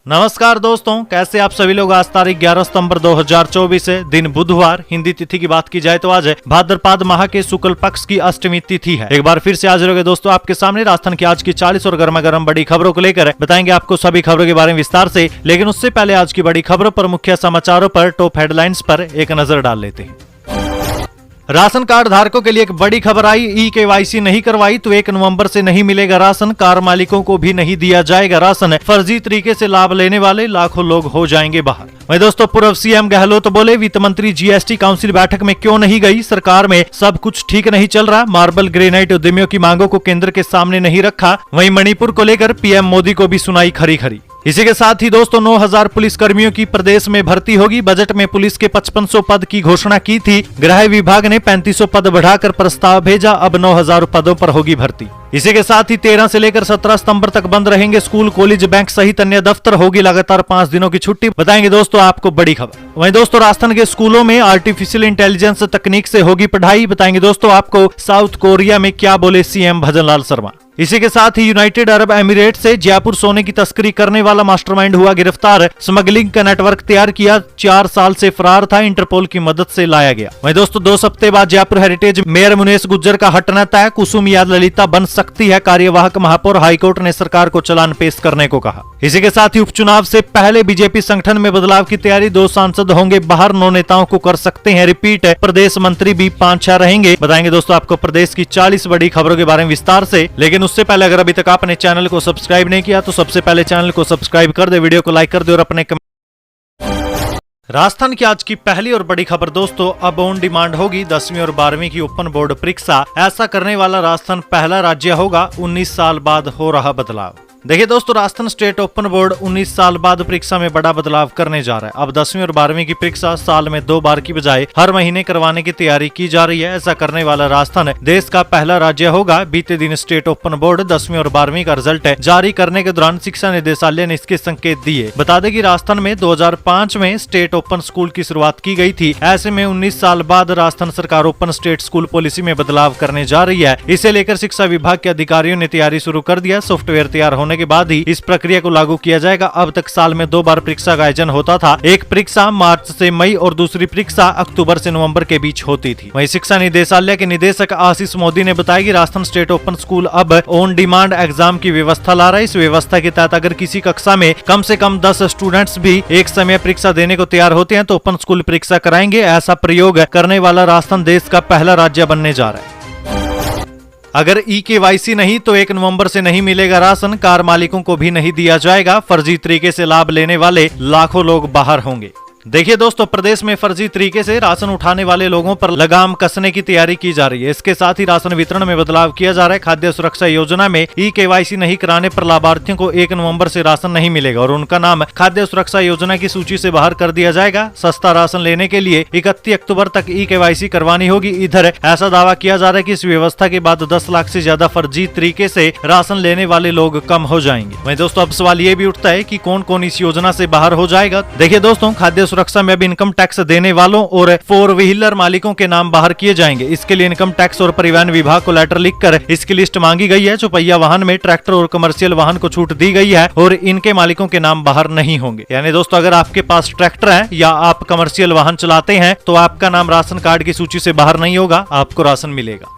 नमस्कार दोस्तों, कैसे आप सभी लोग। आज तारीख 11 सितंबर 2024 है, दिन बुधवार। हिंदी तिथि की बात की जाए तो आज है भाद्रपद माह के शुक्ल पक्ष की अष्टमी तिथि है। एक बार फिर से हाजिर हो गए दोस्तों आपके सामने राजस्थान की आज की 40 और गर्मा गर्म बड़ी खबरों को लेकर बताएंगे आपको सभी खबरों के बारे में विस्तार से। लेकिन उससे पहले आज की बड़ी खबरों पर, मुख्य समाचारों पर, टॉप हेडलाइंस पर एक नजर डाल लेते हैं। राशन कार्ड धारकों के लिए एक बड़ी खबर आई। ई-केवाईसी नहीं करवाई तो 1 नवंबर से नहीं मिलेगा राशन। कार मालिकों को भी नहीं दिया जाएगा राशन। फर्जी तरीके से लाभ लेने वाले लाखों लोग हो जाएंगे बाहर। वहीं दोस्तों, पूर्व सीएम गहलोत बोले, वित्त मंत्री जीएसटी काउंसिल बैठक में क्यों नहीं गई। सरकार में सब कुछ ठीक नहीं चल रहा। मार्बल ग्रेनाइट उद्यमियों की मांगों को केंद्र के सामने नहीं रखा। वहीं मणिपुर को लेकर पीएम मोदी को भी सुनाई खरी खरी। इसी के साथ ही दोस्तों, 9000 पुलिस कर्मियों की प्रदेश में भर्ती होगी। बजट में पुलिस के 5500 पद की घोषणा की थी। गृह विभाग ने 3500 पद बढ़ाकर प्रस्ताव भेजा। अब 9000 पदों पर होगी भर्ती। इसी के साथ ही 13 से लेकर 17 सितंबर तक बंद रहेंगे स्कूल, कॉलेज, बैंक सहित अन्य दफ्तर। होगी लगातार 5 दिनों की छुट्टी। बताएंगे दोस्तों आपको बड़ी खबर। वहीं दोस्तों, राजस्थान के स्कूलों में आर्टिफिशियल इंटेलिजेंस तकनीक से होगी पढ़ाई। बताएंगे दोस्तों आपको साउथ कोरिया में क्या बोले सीएम भजनलाल शर्मा। इसी के साथ ही यूनाइटेड अरब एमिरेट से जयपुर सोने की तस्करी करने वाला मास्टरमाइंड हुआ गिरफ्तार। स्मगलिंग का नेटवर्क तैयार किया, 4 साल से फरार था, इंटरपोल की मदद से लाया गया। वहीं दोस्तों, 2 हफ्ते बाद जयपुर हेरिटेज मेयर मुनेश गुज्जर का हटना तय। कुसुम या ललिता बन सकती है कार्यवाहक महापौर। हाईकोर्ट ने सरकार को चालान पेश करने को कहा। इसी के साथ ही उपचुनाव से पहले बीजेपी संगठन में बदलाव की तैयारी। 2 सांसद होंगे बाहर, 9 नेताओं को कर सकते हैं रिपीट। प्रदेश मंत्री भी 5-6 रहेंगे। बताएंगे दोस्तों आपको प्रदेश की 40 बड़ी खबरों के बारे में विस्तार से। लेकिन उससे पहले अगर अभी तक आपने चैनल को सब्सक्राइब नहीं किया तो सबसे पहले चैनल को सब्सक्राइब कर दे, वीडियो को लाइक कर दे और अपने राजस्थान की आज की पहली और बड़ी खबर दोस्तों, अब ऑन डिमांड होगी 10वीं और 12वीं की ओपन बोर्ड परीक्षा। ऐसा करने वाला राजस्थान पहला राज्य होगा। 19 साल बाद हो रहा बदलाव। देखिए दोस्तों, राजस्थान स्टेट ओपन बोर्ड 19 साल बाद परीक्षा में बड़ा बदलाव करने जा रहा है। अब 10वीं और 12वीं की परीक्षा साल में 2 बार की बजाय हर महीने करवाने की तैयारी की जा रही है। ऐसा करने वाला राजस्थान देश का पहला राज्य होगा। बीते दिन स्टेट ओपन बोर्ड 10वीं और 12वीं का रिजल्ट जारी करने के दौरान शिक्षा निदेशालय ने इसके संकेत दिए। बता दें कि राजस्थान में 2005 में स्टेट ओपन स्कूल की शुरुआत की गई थी। ऐसे में 19 साल बाद राजस्थान सरकार ओपन स्टेट स्कूल पॉलिसी में बदलाव करने जा रही है। इसे लेकर शिक्षा विभाग के अधिकारियों ने तैयारी शुरू कर दिया। सॉफ्टवेयर तैयार होने के बाद ही इस प्रक्रिया को लागू किया जाएगा। अब तक साल में 2 बार परीक्षा का आयोजन होता था। एक परीक्षा मार्च से मई और दूसरी परीक्षा अक्टूबर से नवंबर के बीच होती थी। वहीं शिक्षा निदेशालय के निदेशक आशीष मोदी ने बताया कि राजस्थान स्टेट ओपन स्कूल अब ऑन डिमांड एग्जाम की व्यवस्था ला रहा है। इस व्यवस्था के तहत अगर किसी कक्षा में कम से कम 10 स्टूडेंट्स भी एक समय परीक्षा देने को तैयार होते हैं तो ओपन स्कूल परीक्षा कराएंगे। ऐसा प्रयोग करने वाला राजस्थान देश का पहला राज्य बनने जा रहा है। अगर ई-केवाईसी नहीं तो 1 नवंबर से नहीं मिलेगा राशन। कार मालिकों को भी नहीं दिया जाएगा। फर्जी तरीके से लाभ लेने वाले लाखों लोग बाहर होंगे। देखिए दोस्तों, प्रदेश में फर्जी तरीके से राशन उठाने वाले लोगों पर लगाम कसने की तैयारी की जा रही है। इसके साथ ही राशन वितरण में बदलाव किया जा रहा है। खाद्य सुरक्षा योजना में ई-केवाईसी नहीं कराने पर लाभार्थियों को 1 नवंबर से राशन नहीं मिलेगा और उनका नाम खाद्य सुरक्षा योजना की सूची से बाहर कर दिया जाएगा। सस्ता राशन लेने के लिए 31 अक्टूबर तक ई-केवाईसी करवानी होगी। इधर ऐसा दावा किया जा रहा है कि इस व्यवस्था के बाद 10 लाख से ज्यादा फर्जी तरीके से राशन लेने वाले लोग कम हो जाएंगे। वहीं दोस्तों, अब सवाल ये भी उठता है कि कौन कौन इस योजना से बाहर हो जाएगा। देखिए दोस्तों, खाद्य सुरक्षा में अब इनकम टैक्स देने वालों और 4 व्हीलर मालिकों के नाम बाहर किए जाएंगे। इसके लिए इनकम टैक्स और परिवहन विभाग को लेटर लिखकर इसकी लिस्ट मांगी गई है। चौपहिया वाहन में ट्रैक्टर और कमर्शियल वाहन को छूट दी गई है और इनके मालिकों के नाम बाहर नहीं होंगे। यानी दोस्तों, अगर आपके पास ट्रैक्टर है या आप कमर्शियल वाहन चलाते हैं तो आपका नाम राशन कार्ड की सूची से बाहर नहीं होगा, आपको राशन मिलेगा।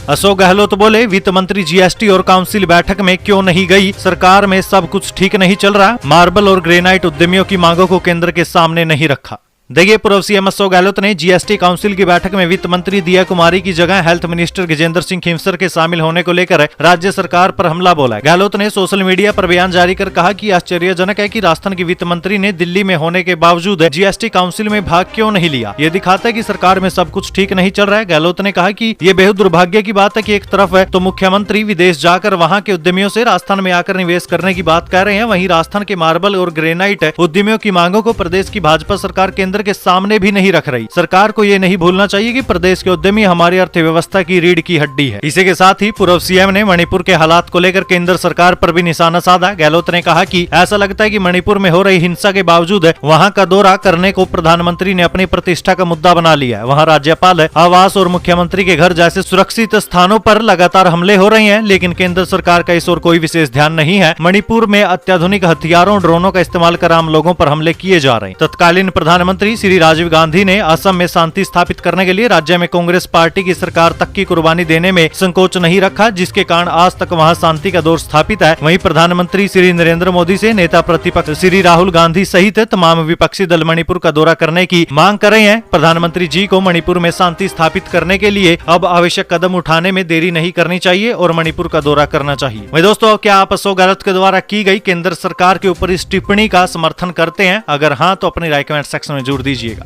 अशोक गहलोत बोले, वित्त मंत्री जीएसटी और काउंसिल बैठक में क्यों नहीं गई। सरकार में सब कुछ ठीक नहीं चल रहा। मार्बल और ग्रेनाइट उद्यमियों की मांगों को केंद्र के सामने नहीं रखा। देखिए, पूर्व सीएम अशोक गहलोत ने जीएसटी काउंसिल की बैठक में वित्त मंत्री दिया कुमारी की जगह हेल्थ मिनिस्टर गजेंद्र सिंह खींवसर के शामिल होने को लेकर राज्य सरकार पर हमला बोला। गहलोत ने सोशल मीडिया पर बयान जारी कर कहा कि आश्चर्यजनक है कि राजस्थान की वित्त मंत्री ने दिल्ली में होने के बावजूद जीएसटी काउंसिल में भाग क्यों नहीं लिया। ये दिखाता है कि सरकार में सब कुछ ठीक नहीं चल रहा है। गहलोत ने कहा कि ये बेहद दुर्भाग्य की बात है कि एक तरफ है तो मुख्यमंत्री विदेश जाकर वहाँ के उद्यमियों से राजस्थान में आकर निवेश करने की बात कह रहे हैं, वहीं राजस्थान के मार्बल और ग्रेनाइट उद्यमियों की मांगों को प्रदेश की भाजपा सरकार केंद्र केंद्र के सामने भी नहीं रख रही। सरकार को ये नहीं भूलना चाहिए कि प्रदेश के उद्यमी हमारी अर्थव्यवस्था की रीढ़ की हड्डी है। इसी के साथ ही पूर्व सीएम ने मणिपुर के हालात को लेकर केंद्र सरकार पर भी निशाना साधा। गहलोत ने कहा कि ऐसा लगता है कि मणिपुर में हो रही हिंसा के बावजूद वहां का दौरा करने को प्रधानमंत्री ने अपनी प्रतिष्ठा का मुद्दा बना लिया है। वहां राज्यपाल आवास और मुख्यमंत्री के घर जैसे सुरक्षित स्थानों पर लगातार हमले हो रहे हैं, लेकिन केंद्र सरकार का इस ओर कोई विशेष ध्यान नहीं है। मणिपुर में अत्याधुनिक हथियारों, ड्रोनों का इस्तेमाल कर आम लोगों पर हमले किए जा रहे हैं। तत्कालीन प्रधानमंत्री श्री राजीव गांधी ने असम में शांति स्थापित करने के लिए राज्य में कांग्रेस पार्टी की सरकार तक की कुर्बानी देने में संकोच नहीं रखा, जिसके कारण आज तक वहां शांति का दौर स्थापित है। वहीं प्रधानमंत्री श्री नरेंद्र मोदी से नेता प्रतिपक्ष श्री राहुल गांधी सहित तमाम विपक्षी दल मणिपुर का दौरा करने की मांग कर रहे हैं। प्रधानमंत्री जी को मणिपुर में शांति स्थापित करने के लिए अब आवश्यक कदम उठाने में देरी नहीं करनी चाहिए और मणिपुर का दौरा करना चाहिए। वही दोस्तों, क्या आप अशोक गहलोत के द्वारा की गई केंद्र सरकार के ऊपर इस टिप्पणी का समर्थन करते हैं? अगर हाँ तो अपनी राय कमेंट सेक्शन में जरूर दीजिएगा।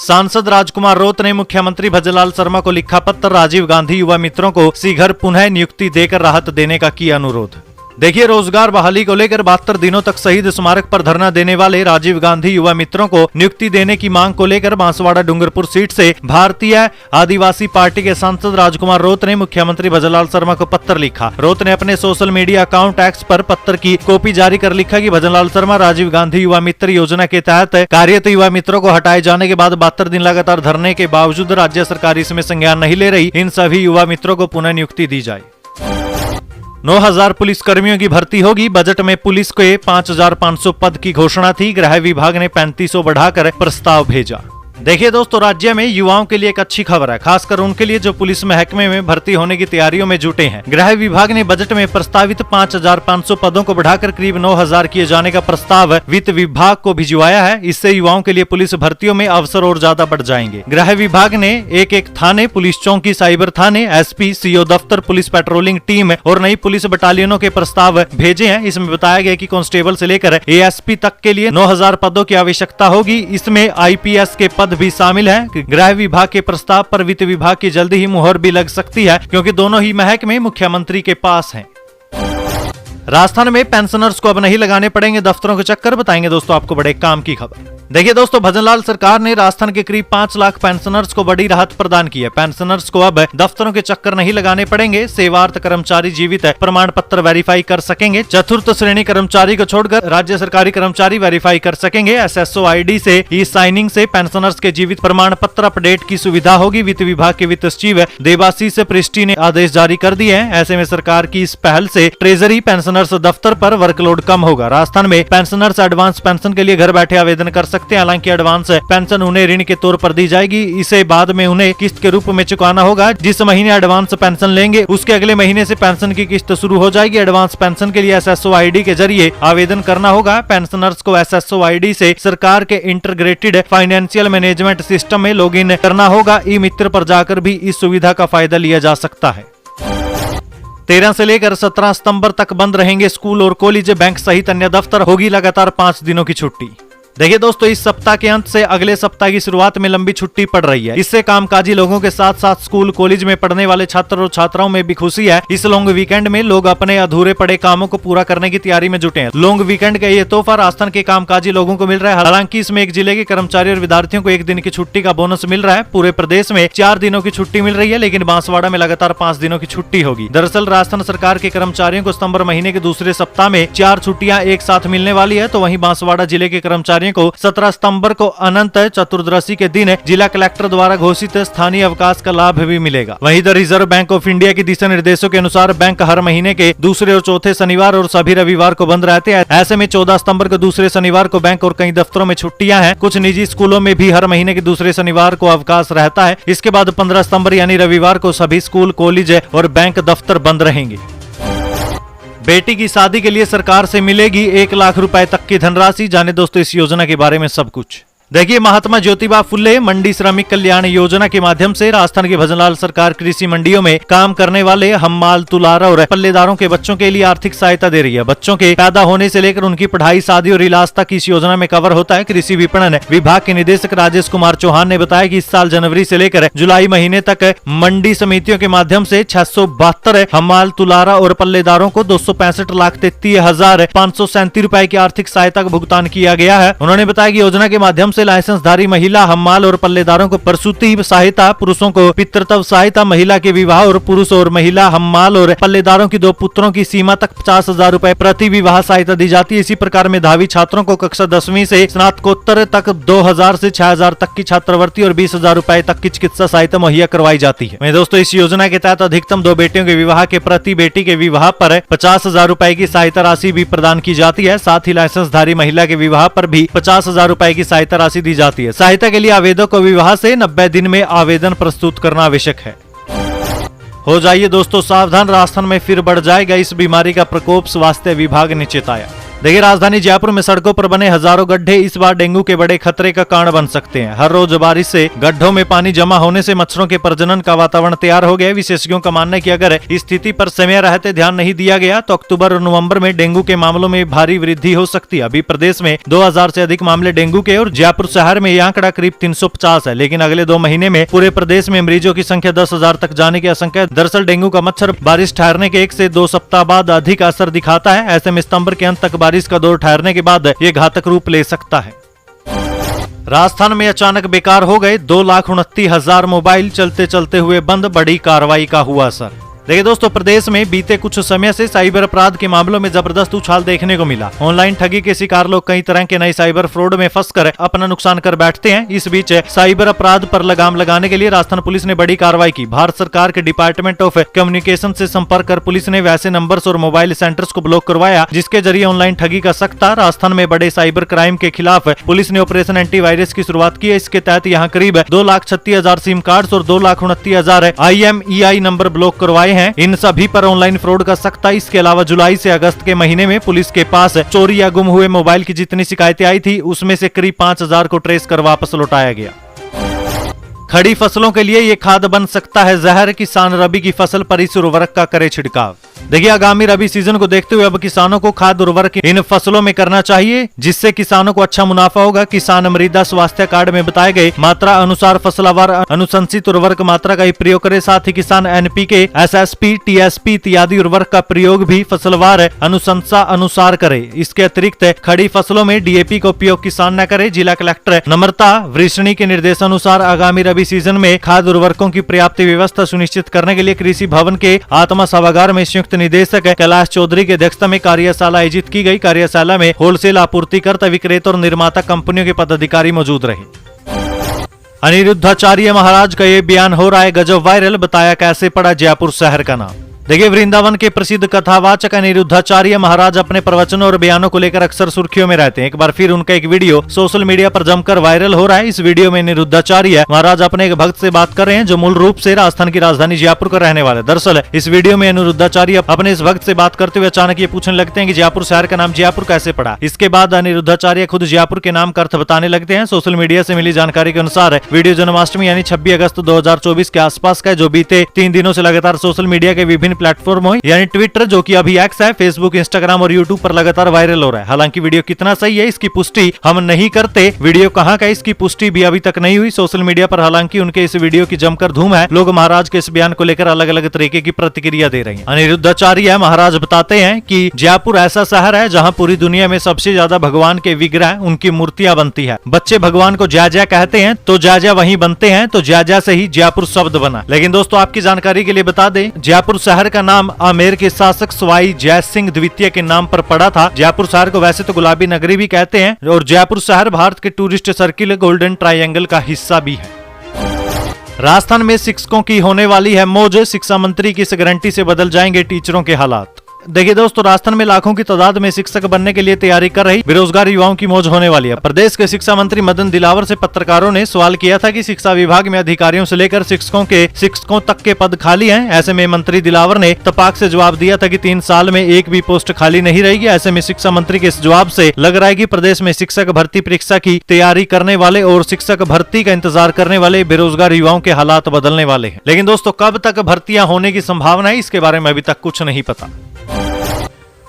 सांसद राजकुमार रोत ने मुख्यमंत्री भजनलाल शर्मा को लिखा पत्र, राजीव गांधी युवा मित्रों को शीघ्र पुनः नियुक्ति देकर राहत देने का किया अनुरोध। देखिए, रोजगार बहाली को लेकर 72 दिनों तक शहीद स्मारक पर धरना देने वाले राजीव गांधी युवा मित्रों को नियुक्ति देने की मांग को लेकर बांसवाड़ा डूंगरपुर सीट से भारतीय आदिवासी पार्टी के सांसद राजकुमार रोत ने मुख्यमंत्री भजनलाल शर्मा को पत्र लिखा। रोत ने अपने सोशल मीडिया अकाउंट एक्स पर पत्र की कॉपी जारी कर लिखा कि भजनलाल शर्मा राजीव गांधी युवा मित्र योजना के तहत कार्यरत युवा मित्रों को हटाए जाने के बाद 72 दिन लगातार धरने के बावजूद राज्य सरकार इसमें संज्ञान नहीं ले रही। इन सभी युवा मित्रों को पुनः नियुक्ति दी जाए। 9,000 पुलिस कर्मियों की भर्ती होगी। बजट में पुलिस के 5,500 पद की घोषणा थी। गृह विभाग ने 3500 बढ़ाकर प्रस्ताव भेजा। देखिए दोस्तों, राज्य में युवाओं के लिए एक अच्छी खबर है, खासकर उनके लिए जो पुलिस महकमे में भर्ती होने की तैयारियों में जुटे हैं। गृह विभाग ने बजट में प्रस्तावित 5,500 पदों को बढ़ाकर करीब 9,000 किए जाने का प्रस्ताव वित्त विभाग को भिजवाया है। इससे युवाओं के लिए पुलिस भर्तियों में अवसर और ज्यादा बढ़ जाएंगे। गृह विभाग ने एक थाने, पुलिस चौकी, साइबर थाने, एसपी, सीओ दफ्तर, पुलिस पेट्रोलिंग टीम और नई पुलिस बटालियनों के प्रस्ताव भेजे हैं। इसमें बताया गया कि कांस्टेबल से लेकर एएसपी तक के लिए 9,000 पदों की आवश्यकता होगी। इसमें आईपीएस के पद भी शामिल है। गृह विभाग के प्रस्ताव पर वित्त विभाग की जल्दी ही मुहर भी लग सकती है, क्योंकि दोनों ही महकमे मुख्यमंत्री के पास हैं। राजस्थान में पेंशनर्स को अब नहीं लगाने पड़ेंगे दफ्तरों के चक्कर, बताएंगे दोस्तों आपको बड़े काम की खबर। देखिए दोस्तों, भजनलाल सरकार ने राजस्थान के करीब 5 लाख पेंशनर्स को बड़ी राहत प्रदान की है। पेंशनर्स को अब दफ्तरों के चक्कर नहीं लगाने पड़ेंगे। सेवार्थ कर्मचारी जीवित प्रमाण पत्र वेरीफाई कर सकेंगे। चतुर्थ श्रेणी कर्मचारी को छोड़कर राज्य सरकारी कर्मचारी वेरीफाई कर सकेंगे। SSO ID से ई साइनिंग से पेंशनर्स के जीवित प्रमाण पत्र अपडेट की सुविधा होगी। वित्त विभाग के वित्त सचिव देवाशीष पृष्टि ने आदेश जारी कर दिए हैं। ऐसे में सरकार की इस पहल से ट्रेजरी पेंशनर्स दफ्तर पर वर्कलोड कम होगा। राजस्थान में पेंशनर्स एडवांस पेंशन के लिए घर बैठे आवेदन कर सकते हैं। हालांकि एडवांस पेंशन उन्हें ऋण के तौर पर दी जाएगी। इसे बाद में उन्हें किस्त के रूप में चुकाना होगा। जिस महीने एडवांस पेंशन लेंगे उसके अगले महीने से पेंशन की किस्त शुरू हो जाएगी। एडवांस पेंशन के लिए SSO ID के जरिए आवेदन करना होगा। पेंशनर्स को SSO ID से सरकार के इंटीग्रेटेड फाइनेंशियल मैनेजमेंट सिस्टम में लॉगिन करना होगा। ई मित्र पर जाकर भी इस सुविधा का फायदा लिया जा सकता है। 13 से लेकर 17 सितंबर तक बंद रहेंगे स्कूल और कॉलेज, बैंक सहित अन्य दफ्तर। होगी लगातार 5 दिनों की छुट्टी। देखिए दोस्तों, इस सप्ताह के अंत से अगले सप्ताह की शुरुआत में लंबी छुट्टी पड़ रही है। इससे कामकाजी लोगों के साथ साथ स्कूल कॉलेज में पढ़ने वाले छात्र और छात्राओं में भी खुशी है। इस लॉन्ग वीकेंड में लोग अपने अधूरे पड़े कामों को पूरा करने की तैयारी में जुटे हैं। लॉन्ग वीकेंड का ये तोहफा राजस्थान के कामकाजी लोगों को मिल रहा है। हालांकि इसमें एक जिले के कर्मचारी और विद्यार्थियों को 1 दिन की छुट्टी का बोनस मिल रहा है। पूरे प्रदेश में 4 दिनों की छुट्टी मिल रही है, लेकिन बांसवाड़ा में लगातार 5 दिनों की छुट्टी होगी। दरअसल राजस्थान सरकार के कर्मचारियों को सितंबर महीने के दूसरे सप्ताह में 4 छुट्टियां एक साथ मिलने वाली है। तो वहीं बांसवाड़ा जिले के कर्मचारियों को 17 सितंबर को अनंत चतुर्दशी के दिन जिला कलेक्टर द्वारा घोषित स्थानीय अवकाश का लाभ भी मिलेगा। वहीं the reserve bank of India के दिशा निर्देशों के अनुसार बैंक हर महीने के दूसरे और चौथे शनिवार और सभी रविवार को बंद रहते हैं। ऐसे में 14 सितंबर को दूसरे शनिवार को बैंक और कई दफ्तरों में छुट्टियां हैं। कुछ निजी स्कूलों में भी हर महीने के दूसरे शनिवार को अवकाश रहता है। इसके बाद 15 सितंबर यानी रविवार को सभी स्कूल, कॉलेज और बैंक दफ्तर बंद रहेंगे। बेटी की शादी के लिए सरकार से मिलेगी 1 लाख रुपए तक की धनराशि। जाने दोस्तों इस योजना के बारे में सब कुछ। देखिए, महात्मा ज्योतिबा फुले मंडी श्रमिक कल्याण योजना के माध्यम से राजस्थान की भजनलाल सरकार कृषि मंडियों में काम करने वाले हम्माल, तुलार और पल्लेदारों के बच्चों के लिए आर्थिक सहायता दे रही है। बच्चों के पैदा होने से लेकर उनकी पढ़ाई, शादी और इलाज तक इस योजना में कवर होता है। कृषि विपणन विभाग के निदेशक राजेश कुमार चौहान ने बताया कि इस साल जनवरी से लेकर जुलाई महीने तक मंडी समितियों के माध्यम से 672 हम्माल, तुलारा और पल्लेदारों को 265,33,537 रुपए की आर्थिक सहायता का भुगतान किया गया है। उन्होंने बताया कि योजना के माध्यम से लाइसेंसधारी महिला, हम्माल और पल्लेदारों को प्रसूति सहायता, पुरुषों को पितृत्व सहायता, महिला के विवाह और पुरुष और महिला, हम्माल और पल्लेदारों की 2 पुत्रों की सीमा तक 50,000 रुपए प्रति विवाह सहायता दी जाती है। इसी प्रकार मेधावी छात्रों को कक्षा 10वीं से स्नातकोत्तर तक 2,000 से 6,000 तक की छात्रवृत्ति और 20,000 रुपए तक की चिकित्सा सहायता मुहैया करवाई जाती है। दोस्तों, इस योजना के तहत अधिकतम 2 बेटियों के विवाह के प्रति बेटी के विवाह पर 50,000 रुपए की सहायता राशि भी प्रदान की जाती है। साथ ही लाइसेंसधारी महिला के विवाह पर भी 50,000 रुपए की सहायता राशि दी जाती है। सहायता के लिए आवेदक को विवाह से 90 दिन में आवेदन प्रस्तुत करना आवश्यक है। हो जाइए दोस्तों सावधान, राजस्थान में फिर बढ़ जाएगा इस बीमारी का प्रकोप, स्वास्थ्य विभाग ने चेताया। देखिए, राजधानी जयपुर में सड़कों पर बने हजारों गड्ढे इस बार डेंगू के बड़े खतरे का कारण बन सकते हैं। हर रोज बारिश से गड्ढों में पानी जमा होने से मच्छरों के प्रजनन का वातावरण तैयार हो गया। विशेषज्ञों का मानना है कि अगर इस स्थिति पर समय रहते ध्यान नहीं दिया गया तो अक्टूबर और नवंबर में डेंगू के मामलों में भारी वृद्धि हो सकती है। अभी प्रदेश में 2,000 से अधिक मामले डेंगू के और जयपुर शहर में यह आंकड़ा करीब 350 है। लेकिन अगले 2 महीने में पूरे प्रदेश में मरीजों की संख्या 10,000 तक जाने की आशंका है। दरअसल डेंगू का मच्छर बारिश ठहरने के 1 से 2 सप्ताह बाद अधिक असर दिखाता है। ऐसे में सितंबर के अंत तक बारिश का दौर ठहरने के बाद ये घातक रूप ले सकता है। राजस्थान में अचानक बेकार हो गए 2,29,000 मोबाइल, चलते चलते हुए बंद, बड़ी कार्रवाई का हुआ असर। देखिए दोस्तों, प्रदेश में बीते कुछ समय से साइबर अपराध के मामलों में जबरदस्त उछाल देखने को मिला। ऑनलाइन ठगी के शिकार लोग कई तरह के नए साइबर फ्रॉड में फंसकर अपना नुकसान कर बैठते हैं। इस बीच साइबर अपराध पर लगाम लगाने के लिए राजस्थान पुलिस ने बड़ी कार्रवाई की। भारत सरकार के डिपार्टमेंट ऑफ कम्युनिकेशन से संपर्क कर पुलिस ने वैसे नंबर्स और मोबाइल सेंटर्स को ब्लॉक करवाया जिसके जरिए ऑनलाइन ठगी का सकता। राजस्थान में बड़े साइबर क्राइम के खिलाफ पुलिस ने ऑपरेशन एंटीवायरस की शुरुआत की है। इसके तहत यहाँ करीब 2,36,000 सिम कार्ड और 2,29,000 IMEI नंबर ब्लॉक करवाए हैं। इन सभी पर ऑनलाइन फ्रॉड का सकता। इसके अलावा जुलाई से अगस्त के महीने में पुलिस के पास चोरी या गुम हुए मोबाइल की जितनी शिकायतें आई थी उसमें से करीब 5,000 को ट्रेस कर वापस लौटाया गया। खड़ी फसलों के लिए ये खाद बन सकता है जहर, किसान रबी की फसल पर इस उर्वरक का करे छिड़काव। देखिए, आगामी रबी सीजन को देखते हुए अब किसानों को खाद उर्वरक इन फसलों में करना चाहिए जिससे किसानों को अच्छा मुनाफा होगा। किसान मृदा स्वास्थ्य कार्ड में बताए गए मात्रा अनुसार फसलावार अनुशंसित उर्वरक मात्रा का ही प्रयोग करे। साथ ही किसान NPK, SSP, TSP इत्यादि उर्वरक का प्रयोग भी फसलवार अनुशंसा अनुसार करे। इसके अतिरिक्त खड़ी फसलों में DAP का उपयोग किसान न करे। जिला कलेक्टर नम्रता वृष्णी के निर्देशानुसार आगामी रबी सीजन में खाद उर्वरकों की पर्याप्त व्यवस्था सुनिश्चित करने के लिए कृषि भवन के आत्मा सभागार में संयुक्त निदेशक कैलाश चौधरी की अध्यक्षता में कार्यशाला आयोजित की गई। कार्यशाला में होलसेल आपूर्तिकर्ता, विक्रेता और निर्माता कंपनियों के पदाधिकारी मौजूद रहे। अनिरुद्धाचार्य महाराज का ये बयान हो रहा है गजब वायरल, बताया कैसे पड़ा जयपुर शहर का नाम। देखिए, वृंदावन के प्रसिद्ध कथावाचक अनिरुद्धाचार्य महाराज अपने प्रवचनों और बयानों को लेकर अक्सर सुर्खियों में रहते हैं। एक बार फिर उनका एक वीडियो सोशल मीडिया पर जमकर वायरल हो रहा है। इस वीडियो में अनिरुद्धाचार्य महाराज अपने एक भक्त से बात कर रहे हैं जो मूल रूप से राजस्थान की राजधानी जयपुर का रहने वाले। दरअसल इस वीडियो में अनिरुद्धाचार्य अपने इस भक्त से बात करते हुए अचानक ये पूछने लगते हैं कि जयपुर शहर का नाम जयपुर कैसे पड़ा। इसके बाद अनिरुद्धाचार्य खुद जयपुर के नाम का अर्थ बताने लगते हैं। सोशल मीडिया से मिली जानकारी के अनुसार वीडियो जन्माष्टमी यानी 26 अगस्त 2024 के आसपास का है, जो बीते 3 दिनों से लगातार सोशल मीडिया के विभिन्न प्लेटफॉर्म यानी ट्विटर, जो कि अभी एक्स है, फेसबुक, इंस्टाग्राम और यूट्यूब पर लगातार वायरल हो रहा है। हालांकि वीडियो कितना सही है इसकी पुष्टि हम नहीं करते। वीडियो कहां का इसकी पुष्टि भी अभी तक नहीं हुई सोशल मीडिया पर। हालांकि उनके इस वीडियो की जमकर धूम है। लोग महाराज के इस बयान को लेकर अलग अलग तरीके की प्रतिक्रिया दे रहे हैं। अनिरुद्धाचार्य महाराज बताते हैं कि जयपुर ऐसा शहर है जहां पूरी दुनिया में सबसे ज्यादा भगवान के विग्रह, उनकी मूर्तियां बनती है। बच्चे भगवान को जय जय कहते हैं तो जय जय वहीं बनते हैं, तो जय जय से ही जयपुर शब्द बना। लेकिन दोस्तों, आपकी जानकारी के लिए बता दें, जयपुर शहर का नाम आमेर के शासक सवाई जय सिंह द्वितीय के नाम पर पड़ा था। जयपुर शहर को वैसे तो गुलाबी नगरी भी कहते हैं और जयपुर शहर भारत के टूरिस्ट सर्किल गोल्डन ट्रायंगल का हिस्सा भी है। राजस्थान में शिक्षकों की होने वाली है मौज, शिक्षा मंत्री की इस गारंटी से बदल जाएंगे टीचरों के हालात। देखिए दोस्तों, राजस्थान में लाखों की तादाद में शिक्षक बनने के लिए तैयारी कर रही बेरोजगार युवाओं की मौज होने वाली है। प्रदेश के शिक्षा मंत्री मदन दिलावर से पत्रकारों ने सवाल किया था कि शिक्षा विभाग में अधिकारियों से लेकर शिक्षकों तक के पद खाली हैं। ऐसे में मंत्री दिलावर ने तपाक से जवाब दिया था कि 3 साल में एक भी पोस्ट खाली नहीं रहेगी। ऐसे में शिक्षा मंत्री के इस जवाब से लग रहा है कि प्रदेश में शिक्षक भर्ती परीक्षा की तैयारी करने वाले और शिक्षक भर्ती का इंतजार करने वाले बेरोजगार युवाओं के हालात बदलने वाले हैं। लेकिन दोस्तों, कब तक भर्तियां होने की संभावना है इसके बारे में अभी तक कुछ नहीं पता।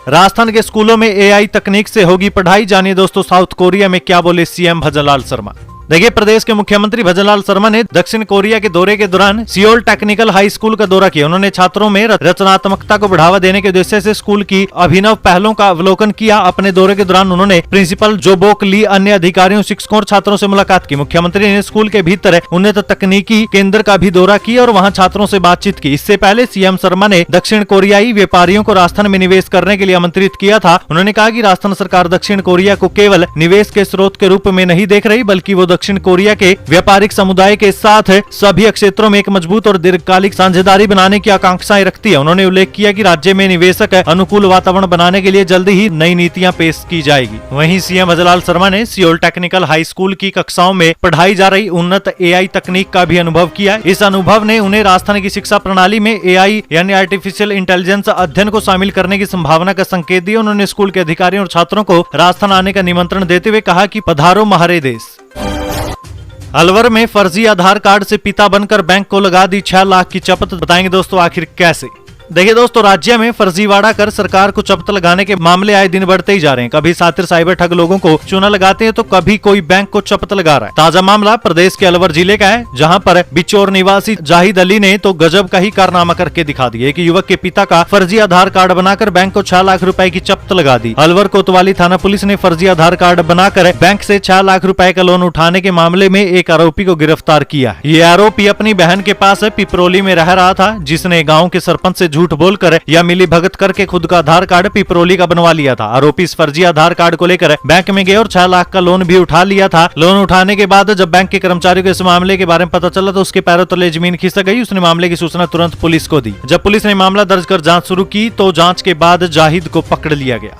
राजस्थान के स्कूलों में AI तकनीक से होगी पढ़ाई, जानिए दोस्तों साउथ कोरिया में क्या बोले CM भजनलाल शर्मा। देखिए, प्रदेश के मुख्यमंत्री भजनलाल शर्मा ने दक्षिण कोरिया के दौरे के दौरान सियोल टेक्निकल हाई स्कूल का दौरा किया। उन्होंने छात्रों में रचनात्मकता को बढ़ावा देने के उद्देश्य से स्कूल की अभिनव पहलों का अवलोकन किया। अपने दौरे के दौरान उन्होंने प्रिंसिपल जोबोक ली, अन्य अधिकारियों, शिक्षकों और छात्रों से मुलाकात की। मुख्यमंत्री ने स्कूल के भीतर उन्नत तकनीकी केंद्र का भी दौरा किया और वहां छात्रों से बातचीत की। इससे पहले सीएम शर्मा ने दक्षिण कोरियाई व्यापारियों को राजस्थान में निवेश करने के लिए आमंत्रित किया था। उन्होंने कहा कि राजस्थान सरकार दक्षिण कोरिया को केवल निवेश के स्रोत के रूप में नहीं देख रही, बल्कि वो दक्षिण कोरिया के व्यापारिक समुदाय के साथ सभी क्षेत्रों में एक मजबूत और दीर्घकालिक साझेदारी बनाने की आकांक्षाएं रखती है। उन्होंने उल्लेख किया कि राज्य में निवेशक अनुकूल वातावरण बनाने के लिए जल्दी ही नई नीतियां पेश की जाएगी। वहीं सीएम भजनलाल शर्मा ने सियोल टेक्निकल हाई स्कूल की कक्षाओं में पढ़ाई जा रही उन्नत एआई तकनीक का भी अनुभव किया। इस अनुभव ने उन्हें राजस्थान की शिक्षा प्रणाली में एआई यानी आर्टिफिशियल इंटेलिजेंस अध्ययन को शामिल करने की संभावना का संकेत दिया। उन्होंने स्कूल के अधिकारियों और छात्रों को राजस्थान आने का निमंत्रण देते हुए कहा कि पधारो महारे देश। अलवर में फर्जी आधार कार्ड से पिता बनकर बैंक को लगा दी 6 लाख की चपत। बताएंगे दोस्तों आखिर कैसे। देखिए दोस्तों, राज्य में फर्जीवाड़ा कर सरकार को चपत लगाने के मामले आए दिन बढ़ते ही जा रहे हैं। कभी सातिर साइबर ठग लोगों को चूना लगाते हैं तो कभी कोई बैंक को चपत लगा रहा है। ताजा मामला प्रदेश के अलवर जिले का है, जहां पर बिचौर निवासी जाहिद अली ने तो गजब का ही कारनामा करके दिखा दिया। एक युवक के पिता का फर्जी आधार कार्ड बनाकर बैंक को 6 लाख रुपए की चपत लगा दी। अलवर कोतवाली थाना पुलिस ने फर्जी आधार कार्ड बनाकर बैंक से 6 लाख रुपए का लोन उठाने के मामले में एक आरोपी को गिरफ्तार किया है। ये आरोपी अपनी बहन के पास पिपरोली में रह रहा था, जिसने गाँव के सरपंच से झूठ बोलकर या मिली भगत करके खुद का आधार कार्ड पिपरोली का बनवा लिया था। आरोपी इस फर्जी आधार कार्ड को लेकर बैंक में गए और 6 लाख का लोन भी उठा लिया था। लोन उठाने के बाद जब बैंक के कर्मचारियों को इस मामले के बारे में पता चला तो उसके पैरों तले जमीन खिसक गई। उसने मामले की सूचना तुरंत पुलिस को दी। जब पुलिस ने मामला दर्ज कर जांच शुरू की तो जांच के बाद जाहिद को पकड़ लिया गया।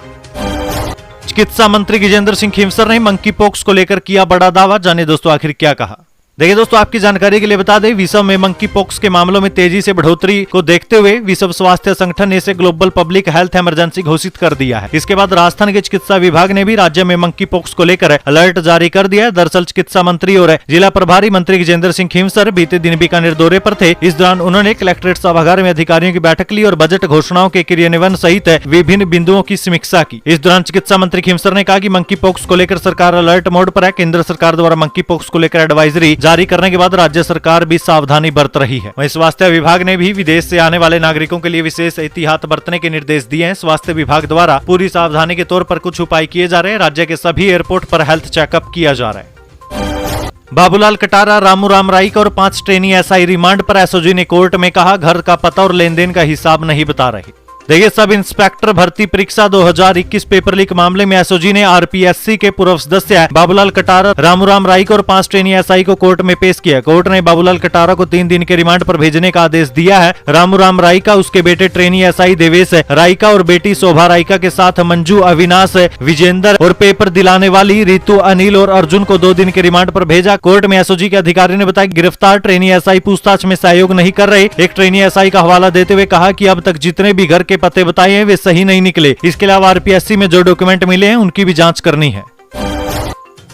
चिकित्सा मंत्री गजेंद्र सिंह खींवसर ने मंकी पॉक्स को लेकर किया बड़ा दावा। जानिए दोस्तों आखिर क्या कहा। देखिए दोस्तों, आपकी जानकारी के लिए बता दें, विश्व में मंकी पॉक्स के मामलों में तेजी से बढ़ोतरी को देखते हुए विश्व स्वास्थ्य संगठन ने इसे ग्लोबल पब्लिक हेल्थ इमरजेंसी घोषित कर दिया है। इसके बाद राजस्थान के चिकित्सा विभाग ने भी राज्य में मंकी पॉक्स को लेकर अलर्ट जारी कर दिया है। दरअसल चिकित्सा मंत्री और जिला प्रभारी मंत्री गजेंद्र सिंह खींवसर बीते दिन बीकानेर दौरे पर थे। इस दौरान उन्होंने कलेक्ट्रेट सभागार में अधिकारियों की बैठक ली और बजट घोषणाओं के क्रियान्वयन सहित विभिन्न बिंदुओं की समीक्षा की। इस दौरान चिकित्सा मंत्री खींवसर ने कहा कि मंकी पॉक्स को लेकर सरकार अलर्ट मोड पर है। केंद्र सरकार द्वारा मंकी पॉक्स को लेकर एडवाइजरी जारी करने के बाद राज्य सरकार भी सावधानी बरत रही है। वहीं स्वास्थ्य विभाग ने भी विदेश से आने वाले नागरिकों के लिए विशेष एहतियात बरतने के निर्देश दिए हैं। स्वास्थ्य विभाग द्वारा पूरी सावधानी के तौर पर कुछ उपाय किए जा रहे हैं। राज्य के सभी एयरपोर्ट पर हेल्थ चेकअप किया जा रहा है। बाबूलाल कटारा, रामू राम राइक और 5 ट्रेनी एसआई रिमांड पर। एसओजी ने कोर्ट में कहा घर का पता और लेन देन का हिसाब नहीं बता रहे। देखिए, सब इंस्पेक्टर भर्ती परीक्षा 2021 पेपर लीक मामले में एसओजी ने आरपीएससी के पूर्व सदस्य बाबूलाल कटारा, रामूराम राइक और 5 ट्रेनी एसआई को कोर्ट में पेश किया। कोर्ट ने बाबूलाल कटारा को 3 दिन के रिमांड पर भेजने का आदेश दिया है। रामूराम राइका, उसके बेटे ट्रेनी एसआई देवेश राइका और बेटी शोभा राइका के साथ मंजू, अविनाश, विजेंद्र और पेपर दिलाने वाली रितु, अनिल और अर्जुन को 2 दिन के रिमांड पर भेजा। कोर्ट में एसओजी के अधिकारी ने बताया गिरफ्तार ट्रेनी एसआई पूछताछ में सहयोग नहीं कर रहे। एक ट्रेनी एसआई का हवाला देते हुए कहा कि अब तक जितने भी घर के पते बताए हैं वे सही नहीं निकले। इसके अलावा आरपीएससी में जो डॉक्यूमेंट मिले हैं उनकी भी जांच करनी है।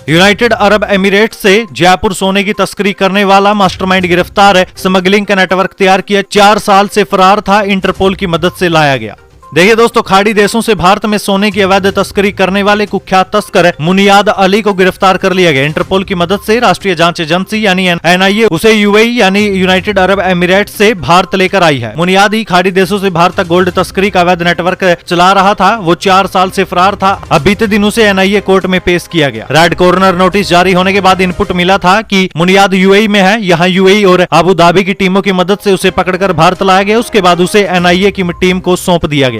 यूनाइटेड अरब एमिरेट से जयपुर सोने की तस्करी करने वाला मास्टरमाइंड गिरफ्तार है। स्मगलिंग का नेटवर्क तैयार किया, 4 साल से फरार था, इंटरपोल की मदद से लाया गया। देखिए दोस्तों, खाड़ी देशों से भारत में सोने की अवैध तस्करी करने वाले कुख्यात तस्कर मुनियाद अली को गिरफ्तार कर लिया गया। इंटरपोल की मदद से राष्ट्रीय जांच एजेंसी यानी एनआईए उसे यूएई यानी यूनाइटेड अरब एमिरेट से भारत लेकर आई है। मुनियाद ही खाड़ी देशों से भारत तक गोल्ड तस्करी का अवैध नेटवर्क चला रहा था। वो 4 साल से फरार था। अब बीते दिन उसे एनआईए कोर्ट में पेश किया गया। रेड कॉर्नर नोटिस जारी होने के बाद इनपुट मिला था कि मुनियाद यूएई में है। यहाँ यूएई और अबू धाबी की टीमों की मदद से उसे पकड़कर भारत लाया गया। उसके बाद उसे एनआईए की टीम को सौंप दिया गया।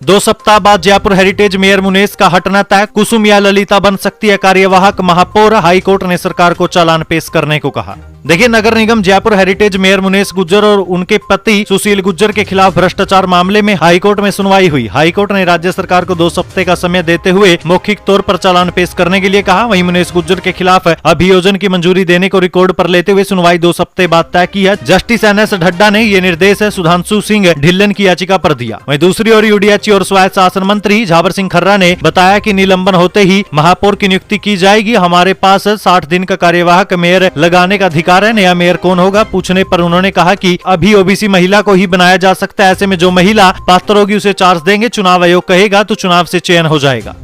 2 सप्ताह बाद जयपुर हेरिटेज मेयर मुनेश का हटना तय। कुसुम या ललिता बन सकती है कार्यवाहक महापौर। हाईकोर्ट ने सरकार को चालान पेश करने को कहा। देखिए, नगर निगम जयपुर हेरिटेज मेयर मुनेश गुज्जर और उनके पति सुशील गुज्जर के खिलाफ भ्रष्टाचार मामले में हाईकोर्ट में सुनवाई हुई। हाईकोर्ट ने राज्य सरकार को 2 सप्ताह का समय देते हुए मौखिक तौर पर चालान पेश करने के लिए कहा। वहीं मुनेश गुज्जर के खिलाफ अभियोजन की मंजूरी देने को रिकॉर्ड पर लेते हुए सुनवाई 2 सप्ताह बाद तय की है। जस्टिस एनएस ढड्डा ने ये निर्देश सुधांशु सिंह ढिल्लन की याचिका पर दिया। वहीं दूसरी ओर यूडीएच और स्वायत्त शासन मंत्री झावर सिंह खर्रा ने बताया कि निलंबन होते ही महापौर की नियुक्ति की जाएगी। हमारे पास 60 दिन का कार्यवाहक मेयर लगाने का अधिकार है। नया मेयर कौन होगा पूछने पर उन्होंने कहा कि अभी ओबीसी महिला को ही बनाया जा सकता है। ऐसे में जो महिला पात्र होगी उसे चार्ज देंगे। चुनाव आयोग कहेगा तो चुनाव से चयन हो जाएगा।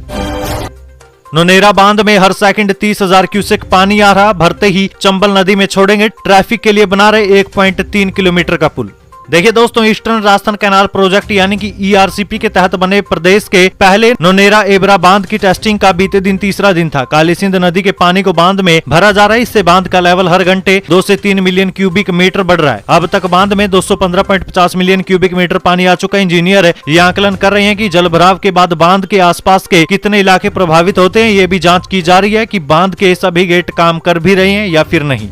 नोनेरा बांध में हर सेकंड 30,000 क्यूसेक पानी आ रहा, भरते ही चंबल नदी में छोड़ेंगे, ट्रैफिक के लिए बना रहे 1.3 किलोमीटर का पुल। देखिए दोस्तों, ईस्टर्न राजस्थान कैनाल प्रोजेक्ट यानी कि ईआरसीपी के तहत बने प्रदेश के पहले नोनेरा एबरा बांध की टेस्टिंग का बीते दिन तीसरा दिन था। काली सिंध नदी के पानी को बांध में भरा जा रहा है। इससे बांध का लेवल हर घंटे 2 से 3 मिलियन क्यूबिक मीटर बढ़ रहा है। अब तक बांध में 215.50 मिलियन क्यूबिक मीटर पानी आ चुका है। इंजीनियर ये आकलन कर रहे हैं कि जल भराव के बाद बांध के आसपास के कितने इलाके प्रभावित होते हैं। ये भी जांच की जा रही है कि बांध के सभी गेट काम कर भी रहे हैं या फिर नहीं।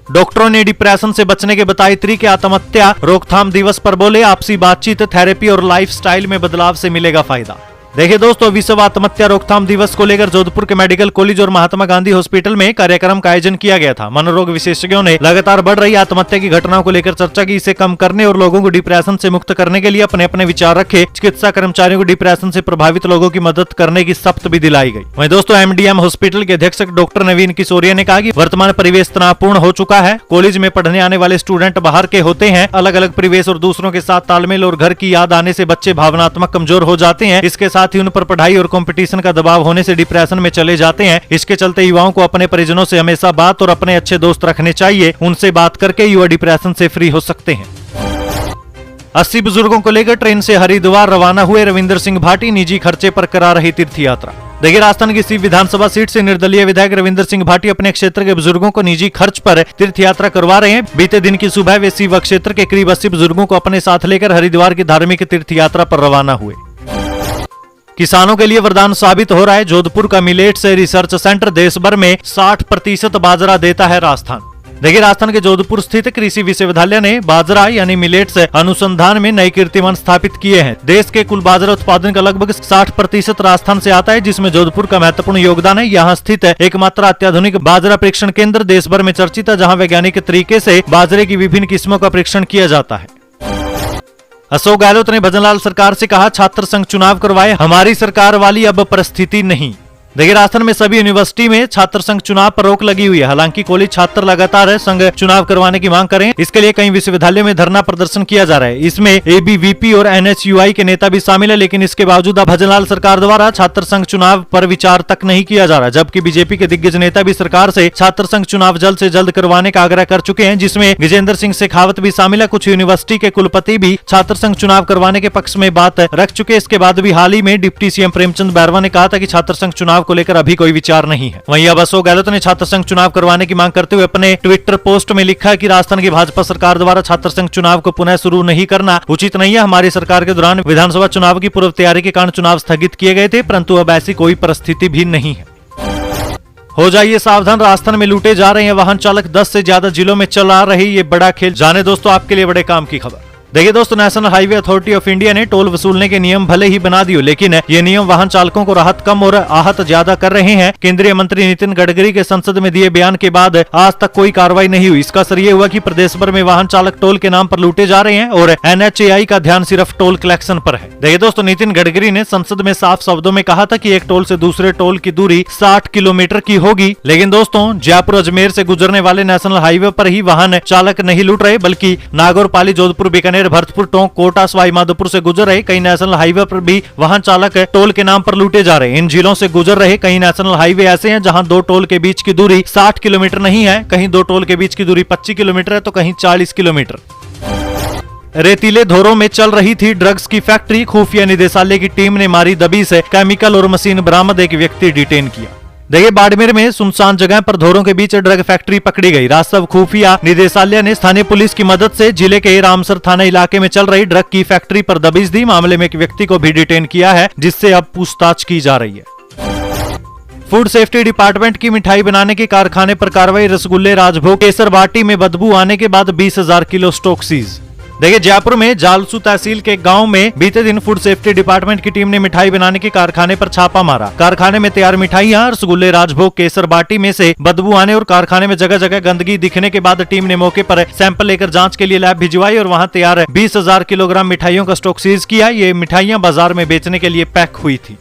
डॉक्टरों ने डिप्रेशन से बचने के बताए तरीके। आत्महत्या रोकथाम दिवस पर बोले, आपसी बातचीत, थेरेपी और लाइफस्टाइल में बदलाव से मिलेगा फायदा। देखिए दोस्तों, विश्व आत्महत्या रोकथाम दिवस को लेकर जोधपुर के मेडिकल कॉलेज और महात्मा गांधी हॉस्पिटल में कार्यक्रम का आयोजन किया गया था। मनोरोग विशेषज्ञों ने लगातार बढ़ रही आत्महत्या की घटनाओं को लेकर चर्चा की। इसे कम करने और लोगों को डिप्रेशन से मुक्त करने के लिए अपने अपने विचार रखे। चिकित्सा कर्मचारियों को डिप्रेशन से प्रभावित लोगों की मदद करने की शपथ भी दिलाई गई। वहीं दोस्तों, एमडीएम हॉस्पिटल के अधीक्षक डॉक्टर नवीन किशोरिया ने कहा कि वर्तमान परिवेश तनावपूर्ण हो चुका है। कॉलेज में पढ़ने आने वाले स्टूडेंट बाहर के होते हैं। अलग अलग परिवेश और दूसरों के साथ तालमेल और घर की याद आने से बच्चे भावनात्मक कमजोर हो जाते हैं। इसके साथ ही उन पर पढ़ाई और कंपटीशन का दबाव होने से डिप्रेशन में चले जाते हैं। इसके चलते युवाओं को अपने परिजनों से हमेशा बात और अपने अच्छे दोस्त रखने चाहिए। उनसे बात करके युवा डिप्रेशन से फ्री हो सकते हैं। 80 बुजुर्गों को लेकर ट्रेन से हरिद्वार रवाना हुए रविंद्र सिंह भाटी, निजी खर्चे पर करा रही तीर्थ यात्रा। देखिए, राजस्थान की सीप विधानसभा सीट से निर्दलीय विधायक रविंद्र सिंह भाटी अपने क्षेत्र के बुजुर्गों को निजी खर्च पर तीर्थ यात्रा करवा रहे हैं। बीते दिन की सुबह वे सीवा क्षेत्र के करीब 80 बुजुर्गों को अपने साथ लेकर हरिद्वार की धार्मिक तीर्थ यात्रा पर रवाना हुए। किसानों के लिए वरदान साबित हो रहा है। जोधपुर का मिलेट्स रिसर्च सेंटर देश भर में 60% बाजरा देता है राजस्थान। देखिए, राजस्थान के जोधपुर स्थित कृषि विश्वविद्यालय ने बाजरा यानी मिलेट्स अनुसंधान में नए कीर्तिमान स्थापित किए हैं। देश के कुल बाजरा उत्पादन का लगभग 60% राजस्थान से आता है, जिसमें जोधपुर का महत्वपूर्ण योगदान है। यहाँ स्थित एकमात्र अत्याधुनिक बाजरा परीक्षण केंद्र देश भर में चर्चित है, जहाँ वैज्ञानिक तरीके से बाजरे की विभिन्न किस्मों का परीक्षण किया जाता है। अशोक गहलोत ने भजनलाल सरकार से कहा, छात्र संघ चुनाव करवाए, हमारी सरकार वाली अब परिस्थिति नहीं। देखिए, राजस्थान में सभी यूनिवर्सिटी में छात्र संघ चुनाव पर रोक लगी हुई है। हालांकि कॉलेज छात्र लगातार संघ चुनाव करवाने की मांग करें। इसके लिए कई विश्वविद्यालयों में धरना प्रदर्शन किया जा रहा है। इसमें एबीवीपी और एनएचयूआई के नेता भी शामिल है, लेकिन इसके बावजूद अब भजनलाल सरकार द्वारा छात्र संघ चुनाव पर विचार तक नहीं किया जा रहा। जबकि बीजेपी के दिग्गज नेता भी सरकार से छात्र संघ चुनाव जल्द से जल्द करवाने का आग्रह कर चुके हैं, जिसमें गजेंद्र सिंह शेखावत भी शामिल है। कुछ यूनिवर्सिटी के कुलपति भी छात्र संघ चुनाव करवाने के पक्ष में बात रख चुके। इसके बाद भी हाल ही में डिप्टी सीएम प्रेमचंद बैरवा ने कहा था कि छात्र संघ चुनाव को लेकर अभी कोई विचार नहीं है। वहीं अब अशोक गहलोत ने छात्र संघ चुनाव करवाने की मांग करते हुए अपने ट्विटर पोस्ट में लिखा कि राजस्थान की भाजपा सरकार द्वारा छात्र संघ चुनाव को पुनः शुरू नहीं करना उचित नहीं है। हमारी सरकार के दौरान विधानसभा चुनाव की पूर्व तैयारी के कारण चुनाव स्थगित किए गए थे, परंतु अब ऐसी कोई परिस्थिति भी नहीं है। हो जाइए सावधान, राजस्थान में लूटे जा रहे हैं वाहन चालक। 10 से ज्यादा जिलों में चला रही ये बड़ा खेल। जाने दोस्तों आपके लिए बड़े काम की खबर। देखिए दोस्तों, national highway authority of India ने टोल वसूलने के नियम भले ही बना दिए, लेकिन ये नियम वाहन चालकों को राहत कम और आहत ज्यादा कर रहे हैं। केंद्रीय मंत्री नितिन गडकरी के संसद में दिए बयान के बाद आज तक कोई कार्रवाई नहीं हुई। इसका असर ये हुआ कि प्रदेश भर में वाहन चालक टोल के नाम पर लूटे जा रहे हैं और एनएचएआई का ध्यान सिर्फ टोल कलेक्शन पर है। देखिए दोस्तों, नितिन गडकरी ने संसद में साफ शब्दों में कहा था कि एक टोल से दूसरे टोल की दूरी 60 किलोमीटर की होगी। लेकिन दोस्तों, जयपुर अजमेर से गुजरने वाले नेशनल हाईवे पर ही वाहन चालक नहीं लूट रहे, बल्कि नागौर, पाली, जोधपुर, बीकानेर, भरतपुर, टोंक, कोटा, सवाई माधोपुर से गुजर रहे कई नेशनल हाईवे पर भी वाहन चालक टोल के नाम पर लूटे जा रहे हैं। इन जिलों से गुजर रहे कई नेशनल हाईवे ऐसे हैं जहां 2 टोल के बीच की दूरी 60 किलोमीटर नहीं है, कहीं 2 टोल के बीच की दूरी 25 किलोमीटर है, तो कहीं 40 किलोमीटर। रेतीले धोरों में चल रही थी ड्रग्स की फैक्ट्री। खुफिया निदेशालय की टीम ने मारी दबी से केमिकल और मशीन बरामद, एक व्यक्ति डिटेन किया। देखिए, बाड़मेर में सुनसान जगह पर धोरों के बीच ड्रग फैक्ट्री पकड़ी गई। राजस्व खुफिया निदेशालय ने स्थानीय पुलिस की मदद से जिले के रामसर थाना इलाके में चल रही ड्रग की फैक्ट्री पर दबिश दी। मामले में एक व्यक्ति को भी डिटेन किया है, जिससे अब पूछताछ की जा रही है। फूड सेफ्टी डिपार्टमेंट की मिठाई बनाने के कारखाने पर कार्रवाई। रसगुल्ले, राजभोग, केसर बाटी में बदबू आने के बाद 20,000 किलो स्टॉक सीज। देखिए, जयपुर में जालसू तहसील के गांव में बीते दिन फूड सेफ्टी डिपार्टमेंट की टीम ने मिठाई बनाने के कारखाने पर छापा मारा। कारखाने में तैयार मिठाइयां, रसगुल्ले, राजभोग, केसर बाटी में से बदबू आने और कारखाने में जगह जगह गंदगी दिखने के बाद टीम ने मौके पर सैंपल लेकर जांच के लिए लैब भिजवाई और वहां तैयार 20,000 किलोग्राम मिठाइयों का स्टॉक सीज किया। ये मिठाइयां बाजार में बेचने के लिए पैक हुई थी।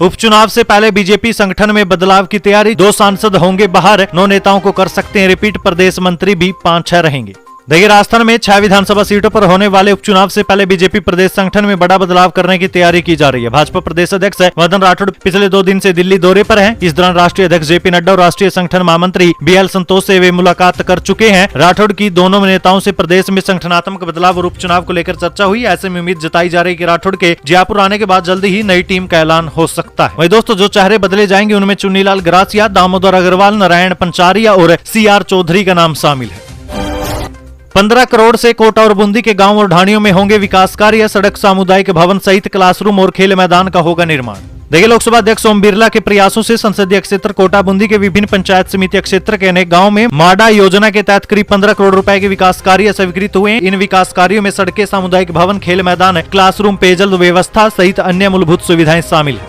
उपचुनाव से पहले बीजेपी संगठन में बदलाव की तैयारी। 2 सांसद होंगे बाहर, 9 नेताओं को कर सकते हैं रिपीट। प्रदेश मंत्री भी 5-6 रहेंगे। देखिए, राजस्थान में 6 विधानसभा सीटों पर होने वाले उपचुनाव से पहले बीजेपी प्रदेश संगठन में बड़ा बदलाव करने की तैयारी की जा रही है। भाजपा प्रदेश अध्यक्ष मदन राठौड़ पिछले 2 दिन से दिल्ली दौरे पर हैं। इस दौरान राष्ट्रीय अध्यक्ष जेपी नड्डा और राष्ट्रीय संगठन महामंत्री BL संतोष से वे मुलाकात कर चुके हैं। राठौड़ की दोनों नेताओं से प्रदेश में संगठनात्मक बदलाव और उपचुनाव को लेकर चर्चा हुई। ऐसे में उम्मीद जताई जा रही है कि राठौड़ के जयपुर आने के बाद जल्दी ही नई टीम का ऐलान हो सकता है। वहीं दोस्तों, जो चेहरे बदले जाएंगे उनमें चुन्नीलाल गरासिया, दामोदर अग्रवाल, नारायण पंचारिया और CR चौधरी का नाम शामिल है। 15 करोड़ से कोटा और बूंदी के गांव और ढाणियों में होंगे विकास कार्य। सड़क, सामुदायिक भवन सहित क्लासरूम और खेल मैदान का होगा निर्माण। देखिए, लोकसभा अध्यक्ष ओम बिरला के प्रयासों से संसदीय क्षेत्र कोटा बूंदी के विभिन्न पंचायत समिति क्षेत्र के अनेक गांव में माडा योजना के तहत करीब 15 करोड़ रुपए के विकास कार्य स्वीकृत हुए। इन विकास कार्यों में सड़कें, सामुदायिक भवन, खेल मैदान, क्लासरूम, पेयजल व्यवस्था सहित अन्य मूलभूत सुविधाएं शामिल है।